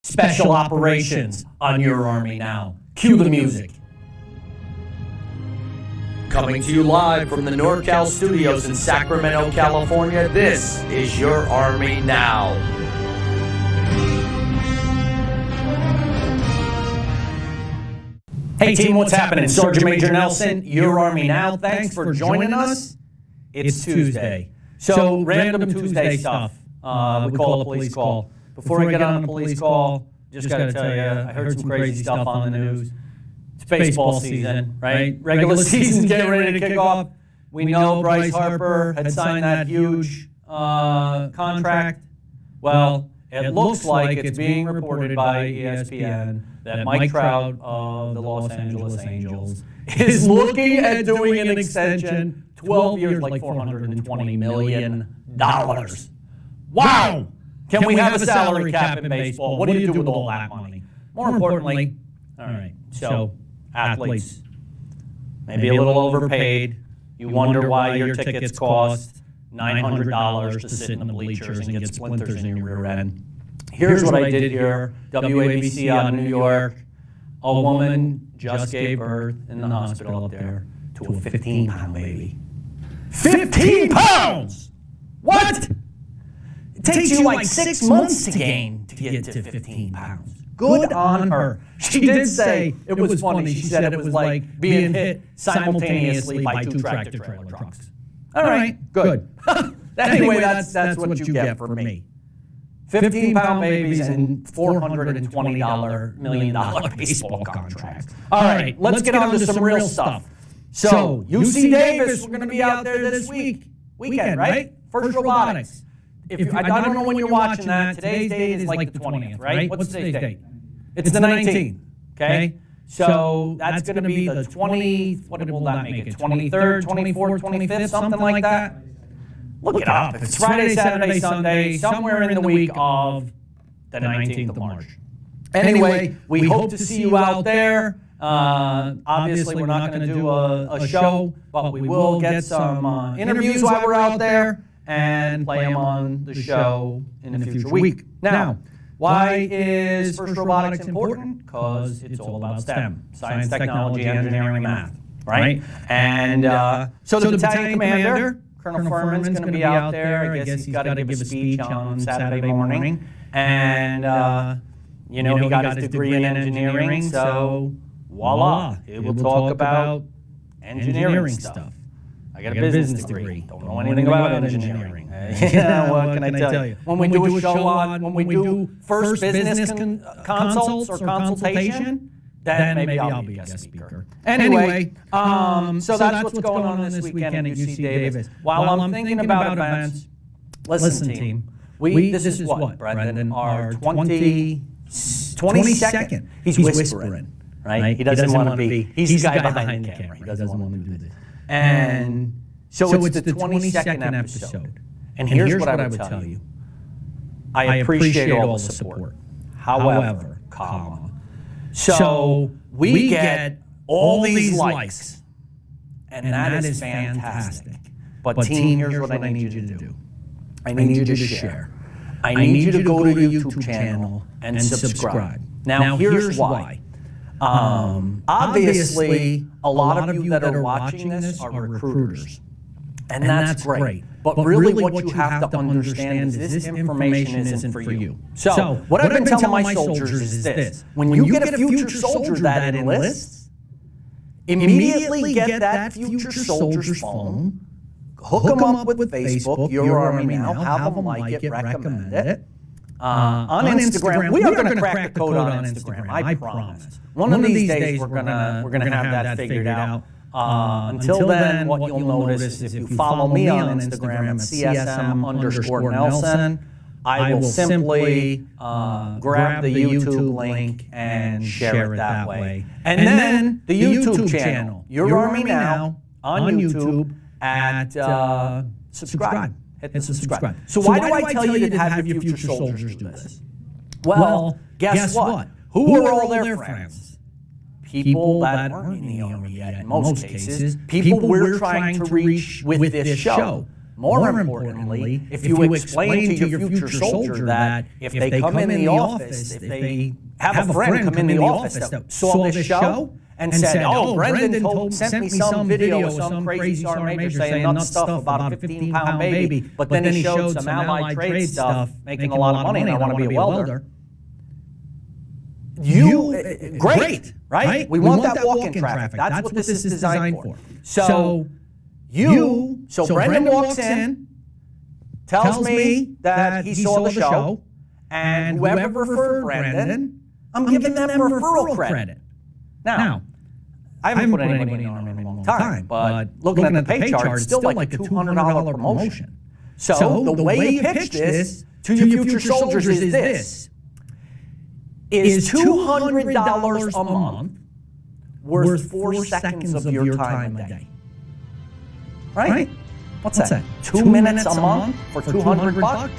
Special operations on Your Army Now. Cue the music. Coming to you live from the NorCal studios in Sacramento, California, this is Your Army Now. Hey team, what's happening? Sergeant Major Nelson, Your Army Now. Thanks for joining us. It's Tuesday. So, random Tuesday stuff. We call a police call. Before I get on the police call, just got to tell you, I heard some crazy stuff on the news. It's baseball season, right? Regular season's getting ready to kick off. We know Bryce Harper had signed that huge contract. Well, it looks like it's being reported by ESPN that Mike Trout of the Los Angeles Angels is looking at doing an extension, 12 years, like $420 million. Wow! Can we have a salary cap in baseball? What do you do with all that money? More importantly, all right, so athletes, maybe a little overpaid. You wonder why your tickets cost $900 to sit in the bleachers and get splinters in your rear end. Here's what I did here, WABC out of New York. A woman just gave birth in the hospital up there to a 15-pound baby. 15 pounds! What? It takes you like 6 months to gain to get to 15 pounds. Good on her. She did say it was funny. She said it was like being hit simultaneously by 2 tractor-trailer trucks. All right, good. Anyway, that's what you get from me. 15-pound babies and $420 million baseball contracts. All right, let's get on to some real stuff. So, UC Davis, we're going to be out there this weekend, right? First robotics. I don't know when you're watching that. Today's date is like the 20th, right? What's today's date? It's the 19th, okay? So that's going to be the 20th, what will that make it? 23rd, 24th, 25th, something like that? Look it up. It's Friday, Saturday, Sunday, somewhere in the week of the 19th of March. Anyway, we hope to see you out there. Obviously, we're not going to do a show, but we will get some interviews while we're out there and play them on the show in a future week. Now, why is First Robotics important? Because it's all about STEM, science, technology, engineering, math, right? And so the battalion commander, Colonel Furman's going to be out there. I guess he's got to give a speech on Saturday morning. And, he got his degree in engineering, so voila, he will talk about engineering stuff. I got a business degree. Don't know anything about engineering. What can I tell you? When we do a show when we do first business consults or consultation, then maybe I'll be a guest speaker. Anyway, so that's what's going on this weekend at UC Davis. While I'm thinking about events, listen, team, this is what, Brendan, our 22nd. He's whispering, right? He doesn't want to be. He's the guy behind the camera. He doesn't want to do this. And so it's the 22nd episode. And here's what I would tell you. I appreciate all the support. However, so we get all these likes, and that is fantastic. But team, here's what I need you to do. I need you to share. I need you to go to the YouTube channel and subscribe. Now, here's why. Obviously, a lot of you that are watching this are recruiters, and that's great. But really what you have to understand is this information isn't for you. So what I've been telling my soldiers is this. When you get a future soldier that enlists, immediately get that future soldier's phone, hook them up with Facebook, Your Army Now, have them like it, recommend it. On Instagram, we are going to crack the code on Instagram, I promise. One of these days, we're gonna have that figured out. Until then, what you'll notice is if you follow me on Instagram at CSM_Nelson, I will simply grab the YouTube link and share it that way. And then the YouTube channel, Your Army Now, on YouTube at subscribe. Hit the subscribe. So why do I tell you to have your future soldiers do this? Well, guess what? Who are all their friends? People that aren't in the Army yet, in most cases. People we're trying to reach with this show. More importantly, if you explain to your future soldier that if they come in the office, if they have a friend come in the office that saw this show and said, oh, Brendan sent me some video of some crazy sergeant major saying nuts stuff about a 15-pound baby, but then he showed some allied trade stuff making a lot of money and I want to be a welder. Great, right? We want that walk-in traffic. That's what this is designed for. So Brendan walks in, tells me that he saw the show, and whoever referred Brendan, I'm giving them referral credit. Now, I haven't put any money on him in a long time, but looking at the pay chart, it's still like a $200 promotion. So the way you pitch this to your future soldiers is this. Is $200 a month worth 4 seconds of your time a day? Right? What's that? 2 minutes a month for $200?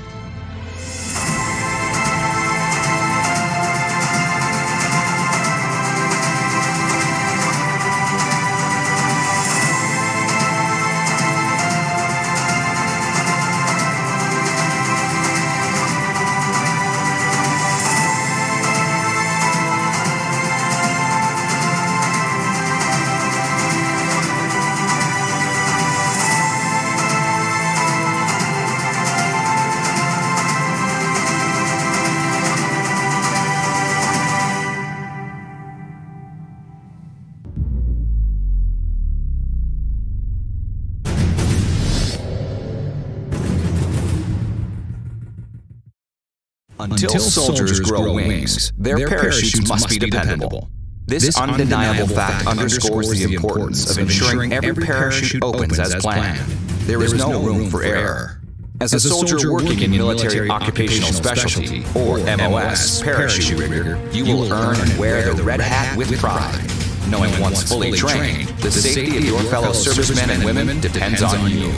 Until soldiers grow wings, their parachutes must be dependable. This undeniable fact underscores the importance of ensuring every parachute opens as planned. There is no room for error. As a soldier working in Military Occupational Specialty, or MOS, parachute rigger, you will earn and wear the red hat with pride. Knowing once fully trained, the safety of your fellow servicemen and women depends on you.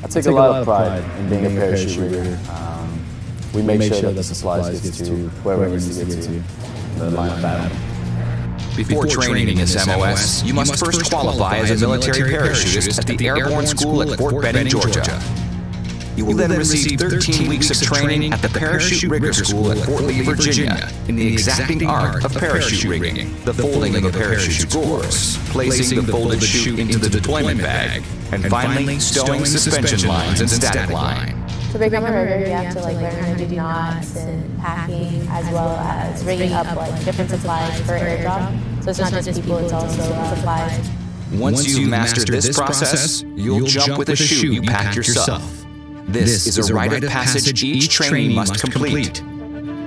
I take a lot of pride in being a parachute rigger. We make sure that the supplies get to wherever it needs to get to, the line of battle. Before training in this MOS, you must first qualify as a military parachutist at the Airborne School at Fort Benning, Georgia. You will then receive 13 weeks of training at the Parachute Rigger School at Fort Lee, Virginia, in the exacting art of parachute rigging, the folding of a parachute's gores, placing the folded chute into the deployment bag, and finally stowing suspension lines and static line. To become a rigger, you have to learn how to do knots and packing, as well as rigging up different supplies for airdrop. So it's not just people, it's also supplies. Once you've mastered this process, you'll jump with a chute you packed yourself. This is a rite of passage each trainee must complete.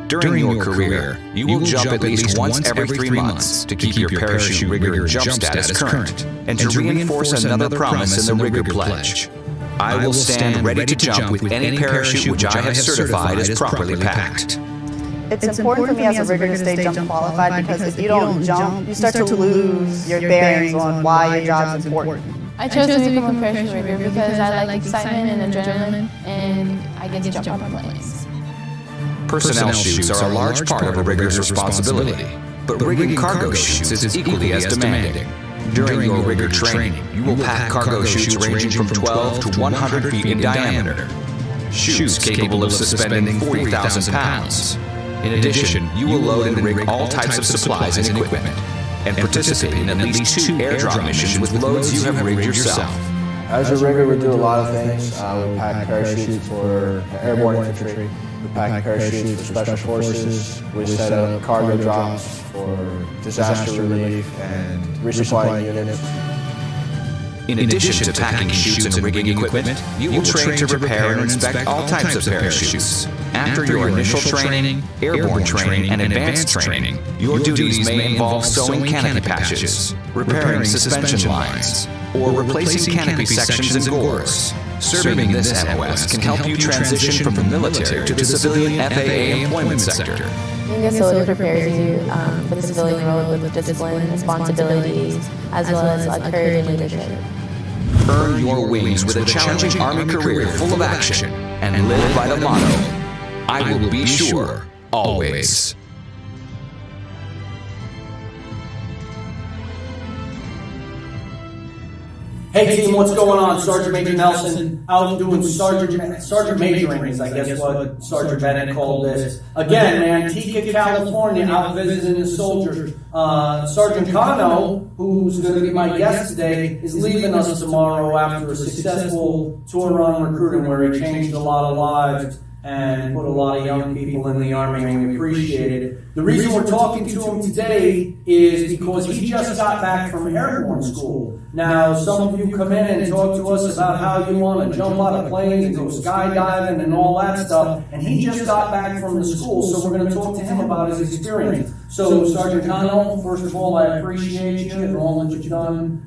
During your career, you will jump at least once every 3 months to keep your parachute rigger jump status current and to reinforce another promise in the Rigger Pledge. I will stand ready to jump with any parachute which I have certified is properly packed. It's important for me as a rigger to stay jump qualified because if you don't jump, you start to lose your bearings on why your job is important. I chose to become a parachute rigger because I like excitement and adrenaline, and I get to jump on planes. Personnel chutes are a large part of a rigger's responsibility, but rigging cargo chutes is equally as demanding. During your rigger training, you will pack cargo chutes ranging from 12 to 100 feet in diameter. Chutes capable of suspending 40,000 pounds. In addition, you will load and rig all types of supplies and equipment, and participate in at least 2 airdrop missions with loads you have rigged yourself. As a rigger, we do a lot of things. We pack parachutes for airborne infantry. We pack parachutes for special forces. We set up cargo drops for disaster relief and resupplying units. In addition to packing chutes and rigging equipment, you will train to repair and inspect all types of parachutes. After your initial training, airborne training, and advanced training, your duties may involve sewing canopy patches, repairing suspension lines, or replacing canopy sections and gores. Serving in this MOS can help you transition from the military to the civilian FAA employment sector. Being a soldier prepares you for the civilian world with discipline, responsibilities, as well as courage and leadership. Earn your wings with a challenging Army career full of action and live by the motto, I will be sure, always. Hey team, what's going on? Sergeant Major Nelson out doing sergeant majoring is I guess what Sergeant Bennett called this. Again, Antigua, California, out visiting the soldiers. Sergeant Cano, who's going to be my guest today, is leaving us tomorrow after a successful tour on recruiting where he changed a lot of lives and put a lot of young people in the Army, and we appreciate it. The reason we're talking to him today is because he just got back from airborne school. Now, some of you come in and talk to us about how you want to jump out of planes and go skydiving and all that stuff, and he just got back from the school, so we're going to talk to him about his experience. So, Sergeant Cano, first of all, I appreciate you and all that you've done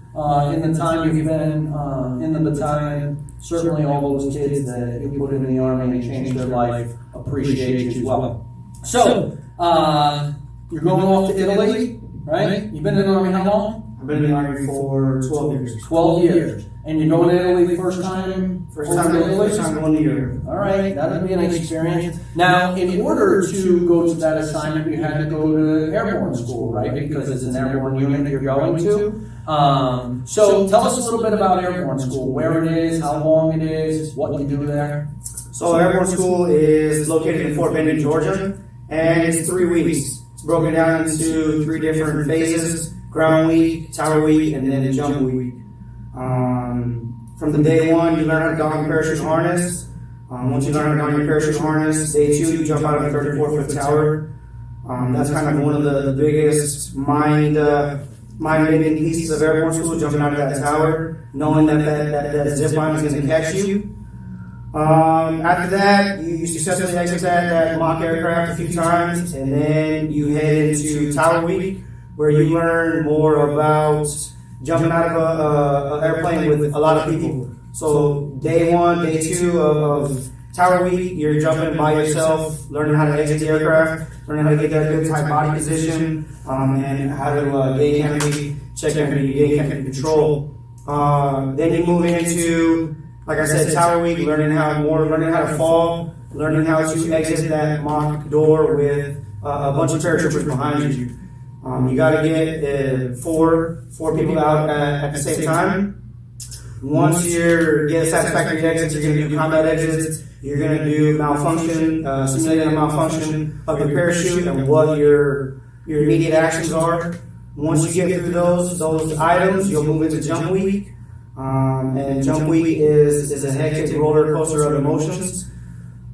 in the time you've been in the battalion. Certainly all those kids that you put in the Army and changed their life appreciate you as well. So, you're going off to Italy, right? You've been in the Army how long? I've been in the Army for 12 years. 12 years. And you're going to Italy first time? First time going to Europe. All right, that'll be an experience. Now, in order to go to that assignment, you had to go to airborne school, right? Because it's an airborne unit you're going to. So tell us a little bit about airborne school, where it is, how long it is, what you do there. So airborne school is located in Fort Benning, Georgia, and it's 3 weeks. It's broken down into 3 different phases: ground week, tower week, and then jump week. From the day 1, you learn how to don parachute harness. Once you learn how to don your parachute harness, day 2, you jump out of a 34-foot tower. That's kind of one of the biggest mind-bending pieces of airborne school, jumping out of that tower, knowing that zip line is going to catch you. After that, you successfully exit that mock aircraft a few times, and then you head into tower week, where you learn more about jumping out of an airplane with a lot of people. So day 1, day 2 of tower week, you're jumping by yourself, learning how to exit the aircraft, learning how to get that good tight body position, and how to gauge canopy, check canopy, gauge canopy control. Then you move into, like I said, tower week, learning how to fall, learning how to exit that mock door with a bunch of paratroopers behind you. You got to get four people out at the same time. Once you get satisfactory exits, you're going to do combat exits. You're going to do malfunction, simulating a malfunction of your parachute and what your immediate actions are. Once you get through those items, you'll move into jump week. And jump week is a hectic roller coaster of emotions.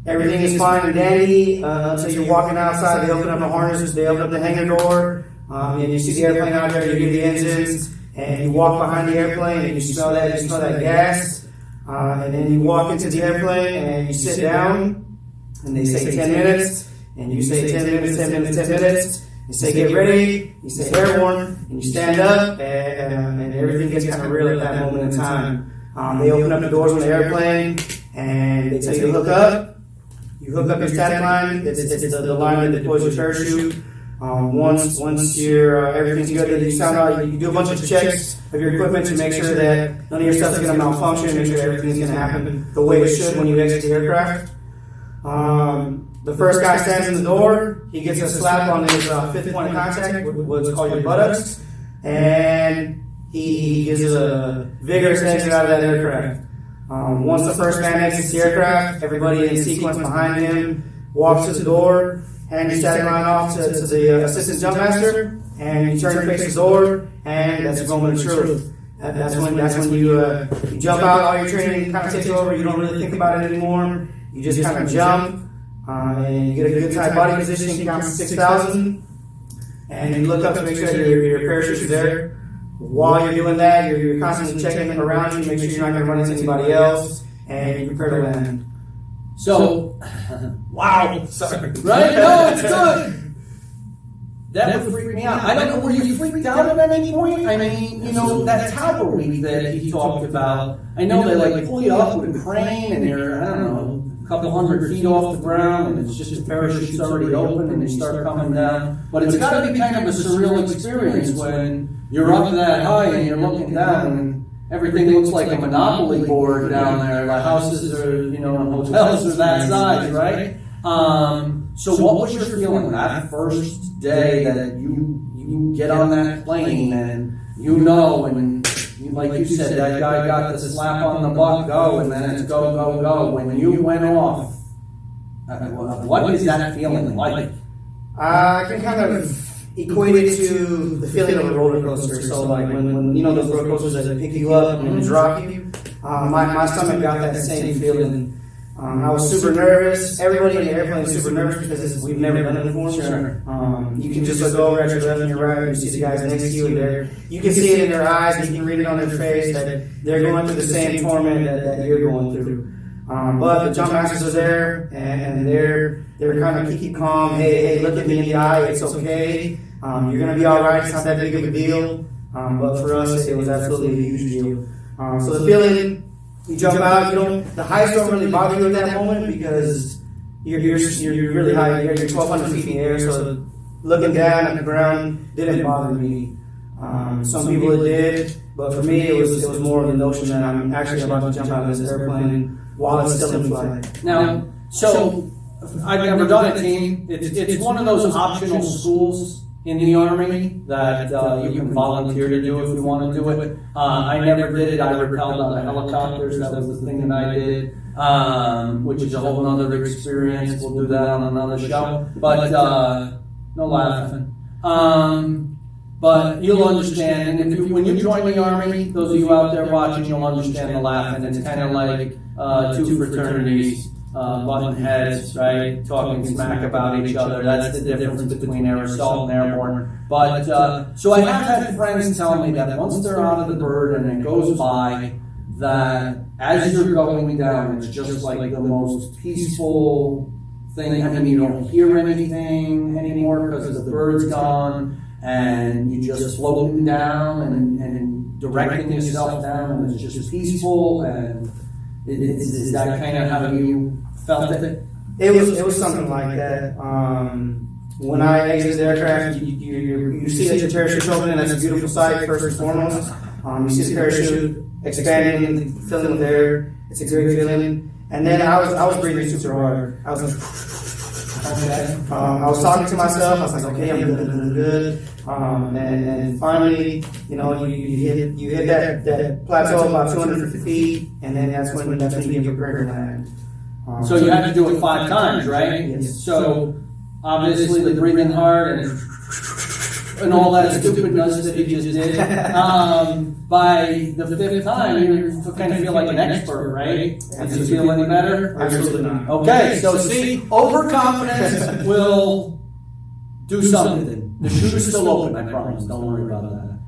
Everything is fine and dandy until you're walking outside. They open up the harnesses, they open up the hangar door, and you see the airplane out there. You hear the engines, and you walk behind the airplane, and you smell that gas. And then you walk into the airplane, and you sit down, and they say 10 minutes, and you say 10 minutes, 10 minutes, 10 minutes. You say get ready, you say airborne, and you stand up, and everything gets kind of real at that moment in time. They open up the doors on the airplane, and they tell you to hook up. You hook up your static line. It's the line that deploys your parachute. Once you're everything's good, then you sound out. You do a bunch of checks of your equipment to make sure that none of your stuff is going to malfunction. Make sure everything's going to happen the way it should when you exit the aircraft. The first guy stands in the door. He gets a slap on his 5th point of contact, what's called your buttocks, and he gives a vigorous exit out of that aircraft. Once the first man exits the aircraft, everybody in sequence behind him walks to the door, hand your static line off to the assistant jump master, and you turn and face the door, and that's your moment of truth. That's when you jump out. All your training kind of takes over. You don't really think about it anymore. You just kind of jump. And you get a good tight body position, you count to 6,000, and you look up to make sure your parachute is there. While you're doing that, you're constantly checking around you, make sure you're not going to run into anybody else, and you prepare to land. So, wow. Sorry. Right? No, it's good. That would freak me out. I don't know, were you freaked out at any point? I mean, that tower week that he talked about, I know they pull you up with a crane and you're, I don't know, couple hundred feet off the ground, and it's just the parachute's already open, and they start coming down. But it's got to be kind of a surreal experience when you're up that high and you're looking down, and everything looks like a Monopoly board down there. The houses are, and hotels are that size, right? So what was your feeling that first day that you get on that plane and and like you said, that guy got the slap on the butt, go, and then it's go, go, go. When you went off, what is that feeling like? I can kind of equate it to the feeling of a roller coaster. So like when you know those roller coasters that pick you up and drop you, my stomach got that same feeling. I was super nervous. Everybody in the airplane is super nervous because we've never done it before. Sure. You can just look over at your left and your right, and you see the guys next to you, and you can see it in their eyes, and you can read it on their face that they're going through the same torment that you're going through. But the jump masters are there, and they're kind of keep calm. Hey, look at me in the eye. It's okay. You're gonna be all right. It's not that big of a deal. But for us, it was absolutely a huge deal. So the feeling. You jump out, the heights don't really bother you at that moment because you're really high. You're 1,200 feet in the air, so looking down at the ground didn't bother me. Some people it did, but for me it was more of the notion that I'm actually about to jump out of this airplane while it's still in flight. Now, so I've never done it, team. It's one of those optional schools in the Army that you can volunteer to do if you want to do it. I never did it. I rappelled out of helicopters. That was the thing that I did, which is a whole other experience. We'll do that on another show. But no laughing. But you'll understand, and when you join the Army, those of you out there watching, you'll understand the laughing. It's kind of like two fraternities. Button heads, right? Talking smack about each other. That's the difference between air assault and airborne. But so I have had friends tell me that once they're out of the bird and it goes by, that as you're going down, it's just like the most peaceful thing. I mean, you don't hear anything anymore because the bird's gone, and you just floating down and directing yourself down, and it's just peaceful. And is that kind of how you felt it? It was something like that. When I exited the aircraft, you see that your parachute's open, and that's a beautiful sight, first and foremost. You see the parachute expanding, filling with air. It's a great feeling. And then I was breathing super hard. I was like, I was talking to myself. I was like, okay, I'm good. And finally, you hit that plateau about 250 feet, and then that's when you give your breaker land. So you had to do it 5 times, right? Yes. So obviously the breathing hard and all that stupidness that he just did. By the 5th time, you kind of feel like an expert, right? Does you feel any better? Absolutely not. Okay, so see, overconfidence will do something. The chute is still open, I promise. Don't worry about that.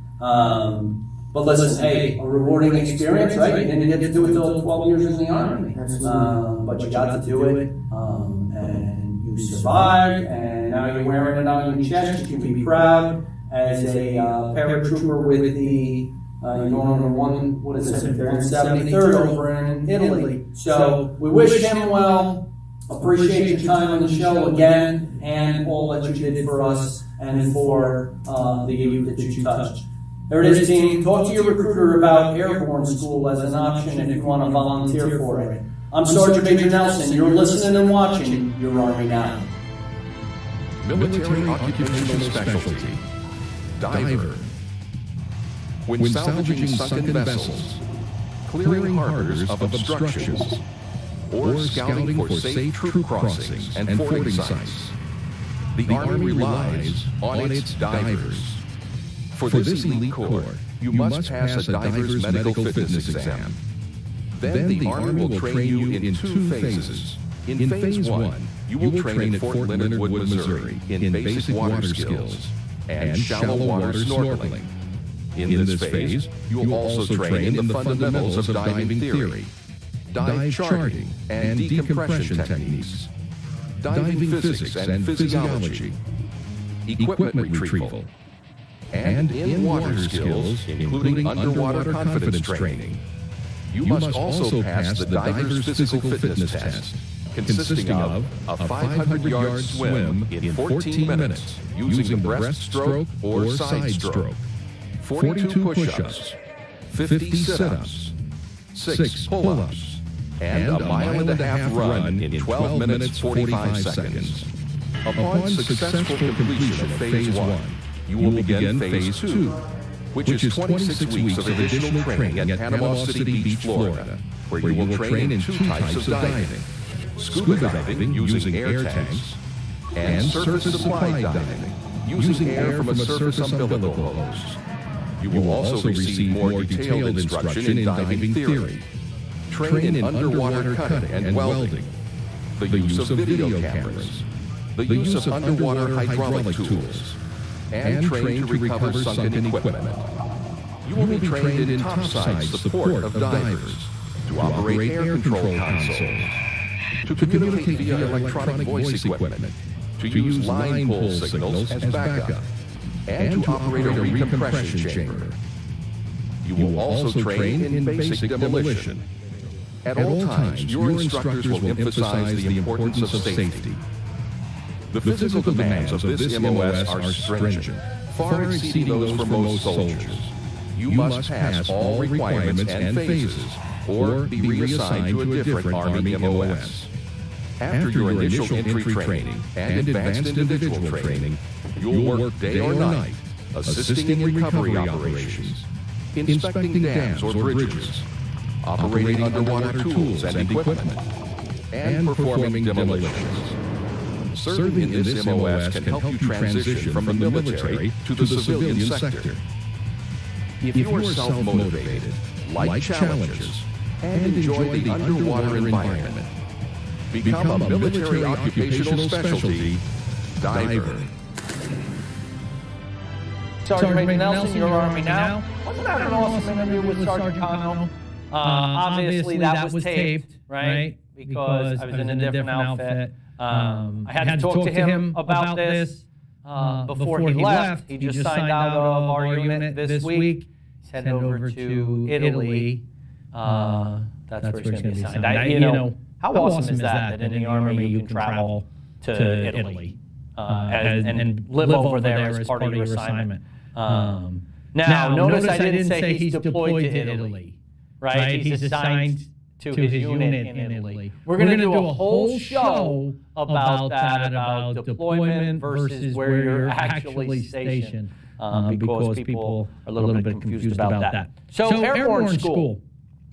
But listen, hey, a rewarding experience, right? You didn't get to do it until 12 years in the Army. But you got to do it, and you survived, and now you're wearing it on your chest. You can be proud as a paratrooper with the, you're going on 173rd over in Italy. So we wish him well, appreciate your time on the show again, and all that you did for us and for the youth that you touched. There it is, team. Talk to your recruiter about airborne school as an option if you want to volunteer for it. I'm Sergeant Major Nelson. You're listening and watching Your Army Now. Military occupational specialty. Diver. When salvaging sunken vessels, clearing harbors of obstructions, or scouting for safe troop crossings and fording sites, the Army relies on its divers. For this elite corps, you must pass a diver's medical fitness exam. Then the Army will train you in 2 phases. In Phase 1, you will train at Fort Leonard Wood, Missouri in basic water skills and shallow water snorkeling. In this phase, you will also train in the fundamentals of diving theory, dive charting and decompression techniques, diving physics and physiology, equipment retrieval, and in water skills, including underwater confidence training. You must also pass the diver's physical fitness test, consisting of a 500-yard swim in 14 minutes using the breaststroke or side stroke, 42 push-ups, 50 sit-ups, 6 pull-ups, and a mile-and-a-half run in 12 minutes 45 seconds. Upon successful completion of Phase 1, you will begin Phase 2. which is 26 weeks of additional training at Panama City Beach, Florida, where you will train in 2 types of diving: scuba diving using air tanks, and surface supply diving using air from a surface umbilical hose. You will also receive more detailed instruction in diving theory, train in underwater cutting and welding, the use of video cameras, the use of underwater hydraulic tools, and train to recover sunken equipment. You will be trained in topside support of divers, to operate air control consoles, to communicate via electronic voice equipment, to use line pull signals as backup, and to operate a recompression chamber. You will also train in basic demolition. At all times, your instructors will emphasize the importance of safety. The physical demands of this MOS are stringent, far exceeding those for most soldiers. You must pass all requirements and phases, or be reassigned to a different Army MOS. After your initial entry training and advanced individual training, you'll work day or night, assisting in recovery operations, inspecting dams or bridges, operating underwater tools and equipment, and performing demolitions. Serving in this MOS can help you transition from the military to the civilian sector. If you are self-motivated, like challenges, and enjoy the underwater environment, become a military occupational specialty diver. Sergeant Major Nelson, your Army now. Wasn't that an awesome interview with Sergeant Cano? Obviously, that was taped, right? Because I was in a different outfit. I had to talk to him about this before he left. He just signed out of our unit this week. He's heading over to Italy. That's where he's going to be signed. You know, how awesome is that in the Army you can travel to Italy and live over there as part of your assignment? Now, notice I didn't say he's deployed to Italy, right? He's assigned to his unit in Italy. We're going to do a whole show about that, about deployment versus where you're actually stationed, because people are a little bit confused about that. So, Airborne School.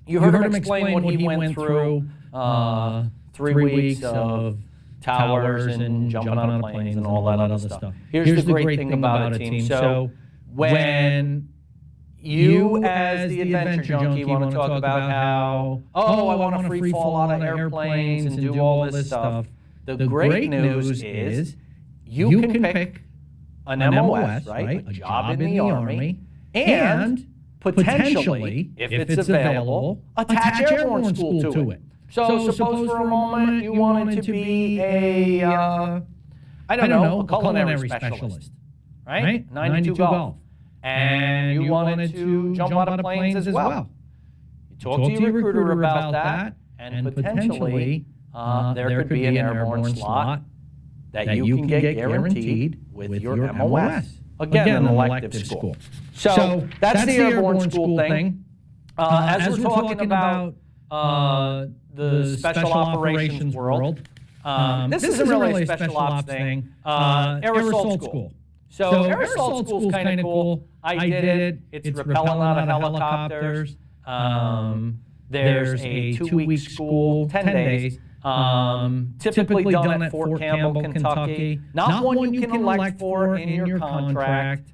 You heard him explain what he went through, 3 weeks of towers and jumping on planes and all that other stuff. Here's the great thing about it, team. So when you, as the adventure junkie, want to talk about how, I want to free fall out of airplanes and do all this stuff, the great news is you can pick an MOS, right? A job in the Army, and potentially, if it's available, attach Airborne School to it. So suppose for a moment you wanted to be a, I don't know, a culinary specialist, right? 92 golf. And you wanted to jump out of planes as well. You talk to your recruiter about that, and potentially there could be an airborne slot that you can get guaranteed with your MOS. Again, an elective school. So that's the airborne school thing. As we're talking about the special operations world, this isn't really a special ops thing. Air assault school. So air assault school is kind of cool. I did it. It's rappelling out of helicopters. There's a 2-week school, 10 days. Typically done at Fort Campbell, Kentucky. Not one you can elect for in your contract.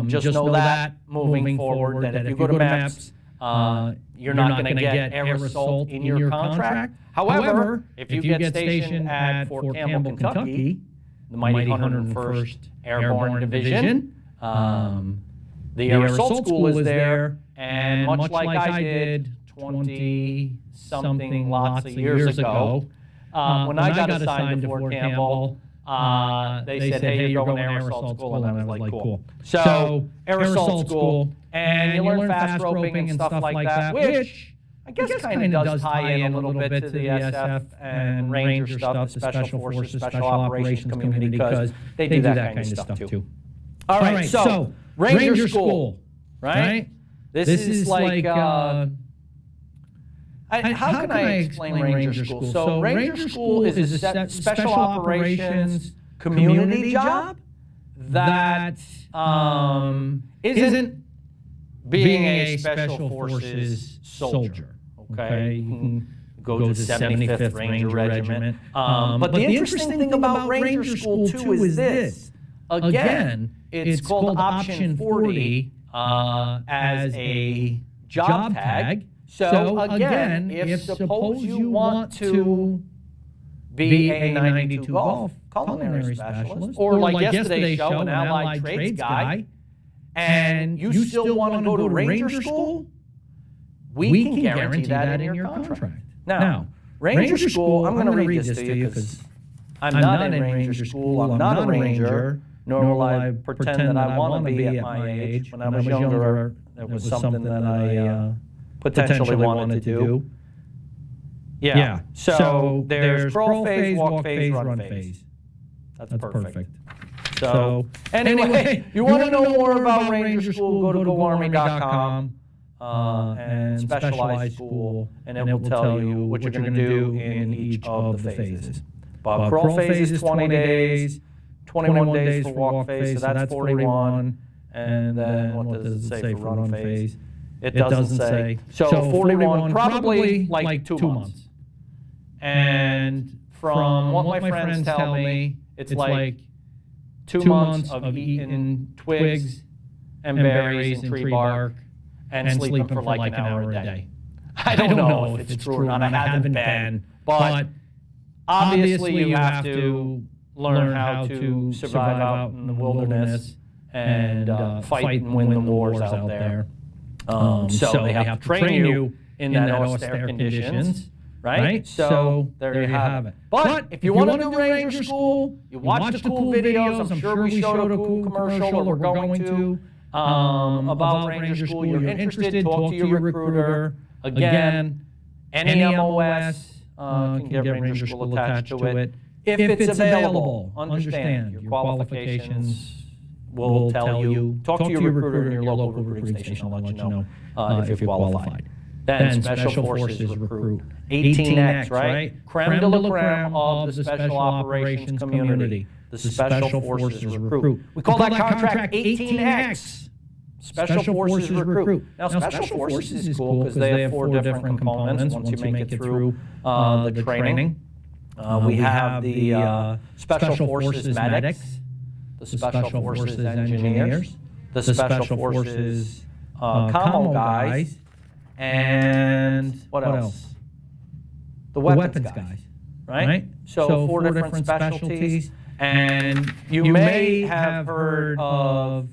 Just know that moving forward, that if you go to MAPS, you're not going to get air assault in your contract. However, if you get stationed at Fort Campbell, Kentucky, the mighty 101st Airborne Division, the air assault school is there, and much like I did 20-something lots of years ago, when I got assigned to Fort Campbell, they said, hey, you're going to air assault school, and I was like, cool. So, air assault school, and you learn fast roping and stuff like that, which I guess kind of does tie in a little bit to the SF and Ranger stuff, the Special Forces, Special Operations community, because they do that kind of stuff too. All right, so Ranger School, right? This is like, how can I explain Ranger School? So Ranger School is a special operations community job that isn't being a Special Forces soldier. Okay? You can go to 75th Ranger Regiment. But the interesting thing about Ranger School, too, is this. Again, it's called Option 40 as a job tag. So, again, if suppose you want to be a 92 Golf culinary specialist, or like yesterday's show, an allied trades guy, and you still want to go to Ranger School, we can guarantee that in your contract. Now, Ranger School, I'm going to read this to you because I'm not in Ranger School, I'm not a Ranger, nor will I pretend that I want to be at my age. When I was younger, it was something that I potentially wanted to do. Yeah. So there's crawl phase, walk phase, run phase. That's perfect. So anyway, you want to know more about Ranger School, go to GoArmy.com and Specialized School, and it will tell you what you're going to do in each of the phases. But crawl phase is 20 days, 21 days for walk phase, so that's 41. And then what does it say for run phase? It doesn't say. So 41, probably like 2 months. And from what my friends tell me, it's like 2 months of eating twigs and berries and tree bark and sleeping for like an hour a day. I don't know if it's true or not. I haven't been. But obviously you have to learn how to survive out in the wilderness and fight and win the wars out there. So they have to train you in that austere conditions. Right? So there you have it. But if you want to do Ranger School, you watch the cool videos. I'm sure we showed a cool commercial, or we're going to, about Ranger School. You're interested, talk to your recruiter. Again, any MOS can get Ranger School attached to it. If it's available, understand your qualifications will tell you. Talk to your recruiter in your local recruiting station. I'll let you know if you're qualified. Then Special Forces recruit. 18X, right? Creme de la creme of the Special Operations community. The Special Forces recruit. We call that contract 18X. Special Forces recruit. Now, Special Forces is cool because they have 4 different components once you make it through the training. We have the Special Forces medics, the Special Forces engineers, the Special Forces commo guys, and what else? The weapons guys, right? So 4 different specialties. And you may have heard of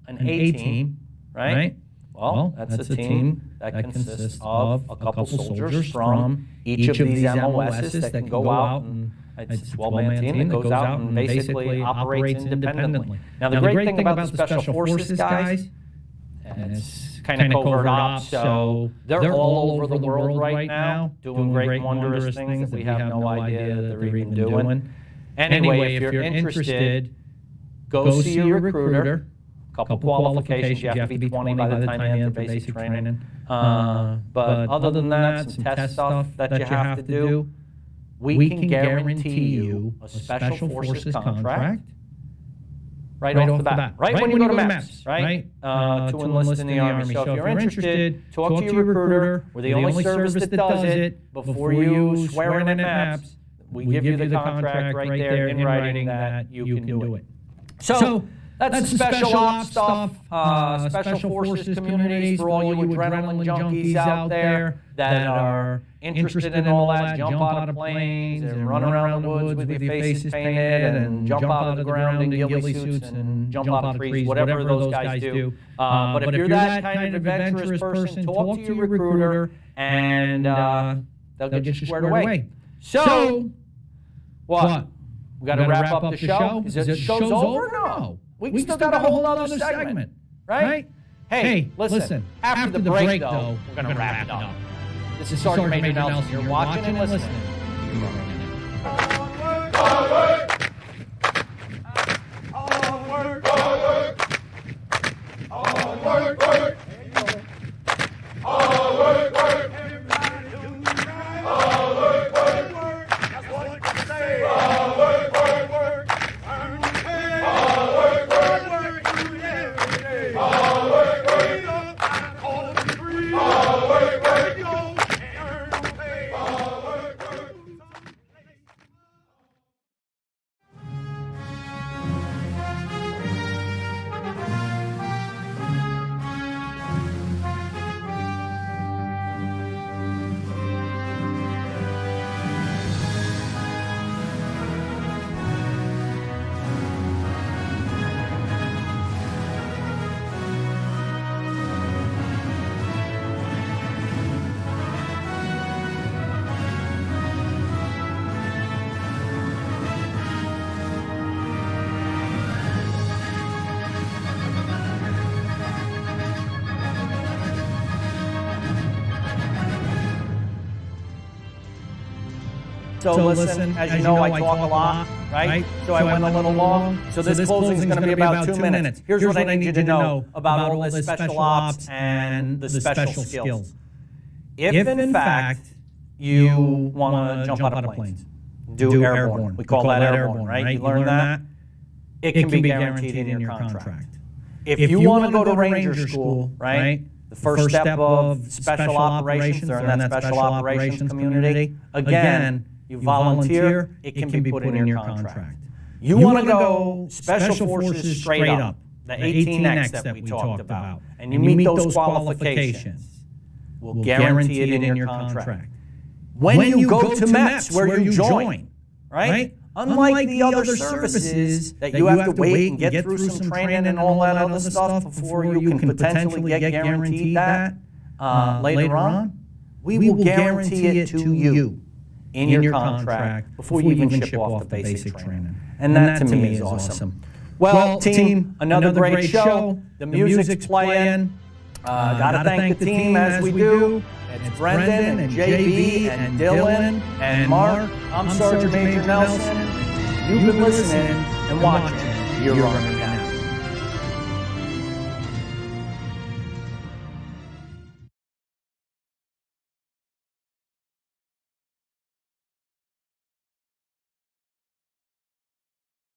an A-team, right? Well, that's a team that consists of a couple soldiers from each of these MOSs that can go out, and it's a 12-man team that goes out and basically operates independently. Now, the great thing about the Special Forces guys, and it's kind of covert ops, so they're all over the world right now doing great and wondrous things that we have no idea that they're even doing. Anyway, if you're interested, go see your recruiter. Couple qualifications, you have to be 20 by the time you enter basic training. But other than that, some test stuff that you have to do, we can guarantee you a Special Forces contract right off the bat. Right when you go to MEPS, right? To enlist in the Army. So if you're interested, talk to your recruiter. We're the only service that does it. Before you swear in at MEPS, we give you the contract right there in writing that you can do it. So that's the special ops stuff, Special Forces communities for all you adrenaline junkies out there that are interested in all that. Jump out of planes and run around the woods with your faces painted and jump out of the ground in ghillie suits and jump out of trees, whatever those guys do. But if you're that kind of adventurous person, talk to your recruiter and they'll get you squared away. So, what? We got to wrap up the show? Is the show's over? No. We still got a whole other segment, right? Hey, listen, after the break, though, we're going to wrap it up. This is Sergeant Major Nelson. You're watching and listening. So listen, as you know, I talk a lot, right? So I went a little long. So this closing is going to be about 2 minutes. Here's what I need you to know about all this special ops and the special skills. If in fact you want to jump out of planes, do airborne. We call that airborne, right? You learn that. It can be guaranteed in your contract. If you want to go to Ranger School, right? The first step of special operations, or in that special operations community, again, you volunteer, it can be put in your contract. You want to go Special Forces straight up, the 18X that we talked about, and you meet those qualifications, we'll guarantee it in your contract. When you go to MEPS, where you join, right? Unlike the other services that you have to wait and get through some training and all that other stuff before you can potentially get guaranteed that later on, we will guarantee it to you in your contract before you even ship off the basic training. And that to me is awesome. Well, team, another great show. The music's playing. Gotta thank the team as we do. It's Brendan and JB and Dylan and Mark. I'm Sergeant Major Nelson. You've been listening and watching Your Army.